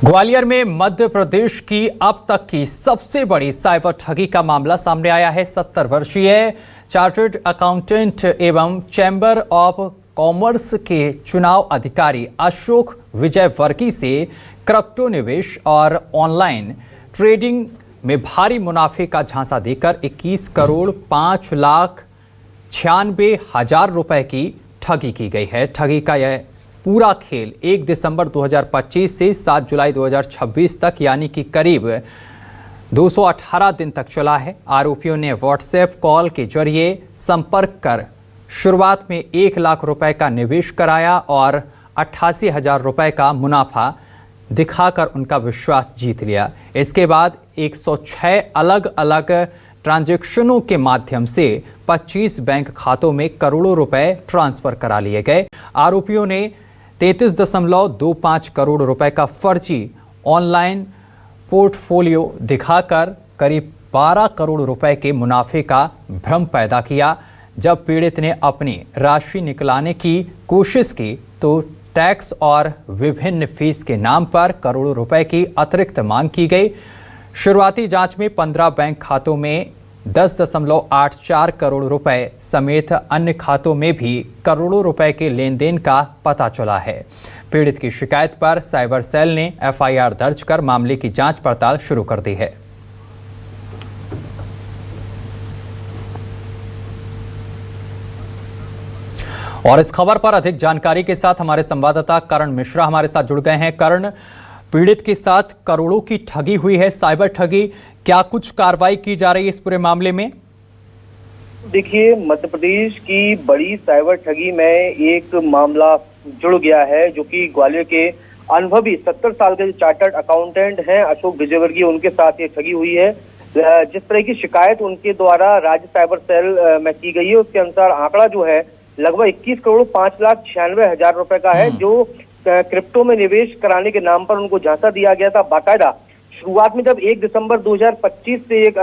ग्वालियर में मध्य प्रदेश की अब तक की सबसे बड़ी साइबर ठगी का मामला सामने आया है। 70 वर्षीय चार्टर्ड अकाउंटेंट एवं चैम्बर ऑफ कॉमर्स के चुनाव अधिकारी अशोक विजयवर्गीय से क्रिप्टो निवेश और ऑनलाइन ट्रेडिंग में भारी मुनाफे का झांसा देकर 21 करोड़ 5,96,000 रुपए की ठगी की गई है। ठगी का यह पूरा खेल 1 दिसंबर 2025 से 7 जुलाई 2026 तक यानी कि करीब 218 दिन तक चला है। आरोपियों ने व्हाट्सएप कॉल के जरिए संपर्क कर शुरुआत में 1 लाख रुपए का निवेश कराया और 88,000 रुपए का मुनाफा दिखाकर उनका विश्वास जीत लिया। इसके बाद 106 अलग अलग ट्रांजैक्शनों के माध्यम से 25 बैंक खातों में करोड़ों रुपए ट्रांसफर करा लिए गए। आरोपियों ने 33.25 करोड़ रुपए का फर्जी ऑनलाइन पोर्टफोलियो दिखाकर करीब 12 करोड़ रुपए के मुनाफे का भ्रम पैदा किया। जब पीड़ित ने अपनी राशि निकलाने की कोशिश की तो टैक्स और विभिन्न फीस के नाम पर करोड़ों रुपए की अतिरिक्त मांग की गई। शुरुआती जांच में 15 बैंक खातों में 10.84 करोड़ रुपए समेत अन्य खातों में भी करोड़ों रुपए के लेन देन का पता चला है। पीड़ित की शिकायत पर साइबर सेल ने एफआईआर दर्ज कर मामले की जांच पड़ताल शुरू कर दी है। और इस खबर पर अधिक जानकारी के साथ हमारे संवाददाता करण मिश्रा हमारे साथ जुड़ गए हैं। करण, पीड़ित के साथ करोड़ों की ठगी हुई है, साइबर ठगी, क्या कुछ कार्रवाई की जा रही है इस पूरे मामले में? देखिए, मध्य प्रदेश की बड़ी साइबर ठगी में एक मामला जुड़ गया है जो कि ग्वालियर के अनुभवी 70 साल के चार्टर्ड अकाउंटेंट हैं अशोक विजयवर्गीय, उनके साथ ये ठगी हुई है। जिस तरह की शिकायत उनके द्वारा राज्य साइबर सेल में की गई है उसके अनुसार आंकड़ा जो है लगभग 21 करोड़ 5,96,000 रुपए का है, जो क्रिप्टो में निवेश कराने के नाम पर उनको झांसा दिया गया था। बाकायदा शुरुआत में जब 1 दिसंबर 2025 से एक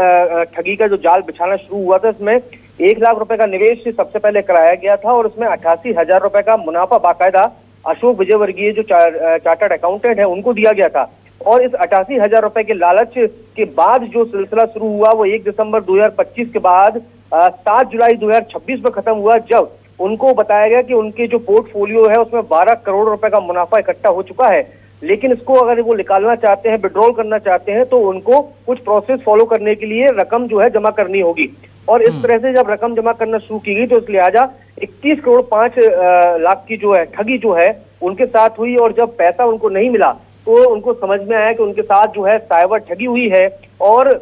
ठगी का जो जाल बिछाना शुरू हुआ था, इसमें 1 लाख रुपए का निवेश सबसे पहले कराया गया था और उसमें 88,000 रुपए का मुनाफा बाकायदा अशोक विजयवर्गीय जो चार्टर्ड अकाउंटेंट है उनको दिया गया था। और इस 88,000 रुपए के लालच के बाद जो सिलसिला शुरू हुआ वो 1 दिसंबर 2025 के बाद 7 जुलाई 2026 में खत्म हुआ, जब उनको बताया गया कि उनके जो पोर्टफोलियो है उसमें 12 करोड़ रुपए का मुनाफा इकट्ठा हो चुका है, लेकिन इसको अगर वो निकालना चाहते हैं, विड्रॉल करना चाहते हैं तो उनको कुछ प्रोसेस फॉलो करने के लिए रकम जो है जमा करनी होगी। और इस तरह से जब रकम जमा करना शुरू की गई तो इस लिहाजा 21 करोड़ 5 लाख की जो है ठगी जो है उनके साथ हुई। और जब पैसा उनको नहीं मिला तो उनको समझ में आया कि उनके साथ जो है साइबर ठगी हुई है। और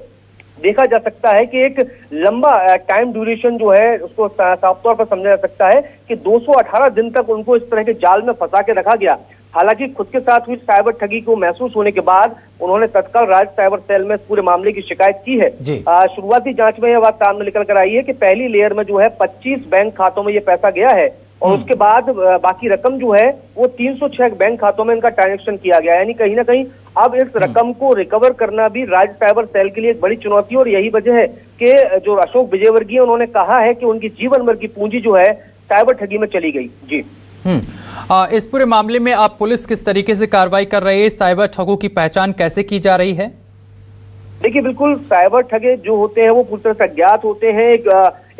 देखा जा सकता है कि एक लंबा टाइम ड्यूरेशन जो है उसको साफ तौर पर समझा जा सकता है कि 218 दिन तक उनको इस तरह के जाल में फंसा के रखा गया। हालांकि खुद के साथ हुई साइबर ठगी को महसूस होने के बाद उन्होंने तत्काल राज्य साइबर सेल में इस पूरे मामले की शिकायत की है। शुरुआती जांच में यह बात सामने निकल कर आई है कि पहली लेयर में जो है 25 बैंक खातों में ये पैसा गया है और उसके बाद बाकी रकम जो है वो 306 बैंक खातों में इनका ट्रांजैक्शन किया गया है। यानी कहीं ना कहीं अब इस रकम को रिकवर करना भी राज्य साइबर सेल के लिए एक बड़ी चुनौती है। और यही वजह है कि जो अशोक विजयवर्गीय उन्होंने कहा है कि उनकी जीवन भर की पूंजी जो है साइबर ठगी में चली गई। जी इस पूरे मामले में आप पुलिस किस तरीके से कार्रवाई कर रही है? साइबर ठगों की पहचान कैसे की जा रही है? देखिए, बिल्कुल साइबर ठगे जो होते हैं वो पूरी तरह से अज्ञात होते हैं,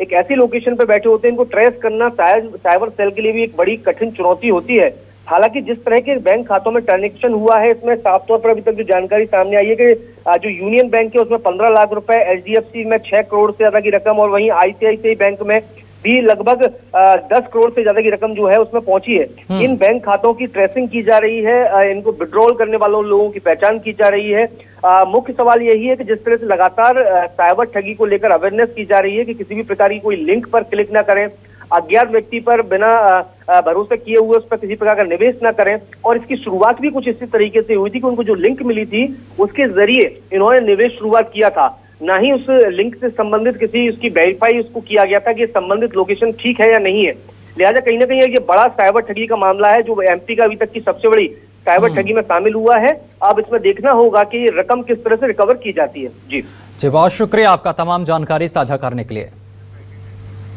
एक ऐसी लोकेशन पर बैठे होते हैं, इनको ट्रेस करना साइबर सेल के लिए भी एक बड़ी कठिन चुनौती होती है। हालांकि जिस तरह के बैंक खातों में ट्रांजैक्शन हुआ है इसमें साफ तौर पर अभी तक जो जानकारी सामने आई है कि जो यूनियन बैंक है उसमें 15 लाख रुपए, एचडीएफसी में 6 करोड़ से ज्यादा की रकम और वहीं आईसीआईसीआई बैंक में भी लगभग 10 करोड़ से ज्यादा की रकम जो है उसमें पहुंची है। इन बैंक खातों की ट्रेसिंग की जा रही है, इनको विड्रॉल करने वालों लोगों की पहचान की जा रही है। मुख्य सवाल यही है कि जिस तरह से लगातार साइबर ठगी को लेकर अवेयरनेस की जा रही है कि किसी भी प्रकार की कोई लिंक पर क्लिक ना करें, अज्ञात व्यक्ति पर बिना भरोसे किए हुए उस पर किसी प्रकार का निवेश न करें। और इसकी शुरुआत भी कुछ इसी तरीके से हुई थी कि उनको जो लिंक मिली थी उसके जरिए इन्होंने निवेश शुरुआत किया था, ना ही उस लिंक से संबंधित किसी उसकी वेरीफाई उसको किया गया था कि संबंधित लोकेशन ठीक है या नहीं है। लिहाजा कहीं ना कहीं ये बड़ा साइबर ठगी का मामला है जो एमपी का अभी तक की सबसे बड़ी साइबर ठगी में शामिल हुआ है। अब इसमें देखना होगा कि रकम किस तरह से रिकवर की जाती है। जी बहुत शुक्रिया आपका तमाम जानकारी साझा करने के लिए।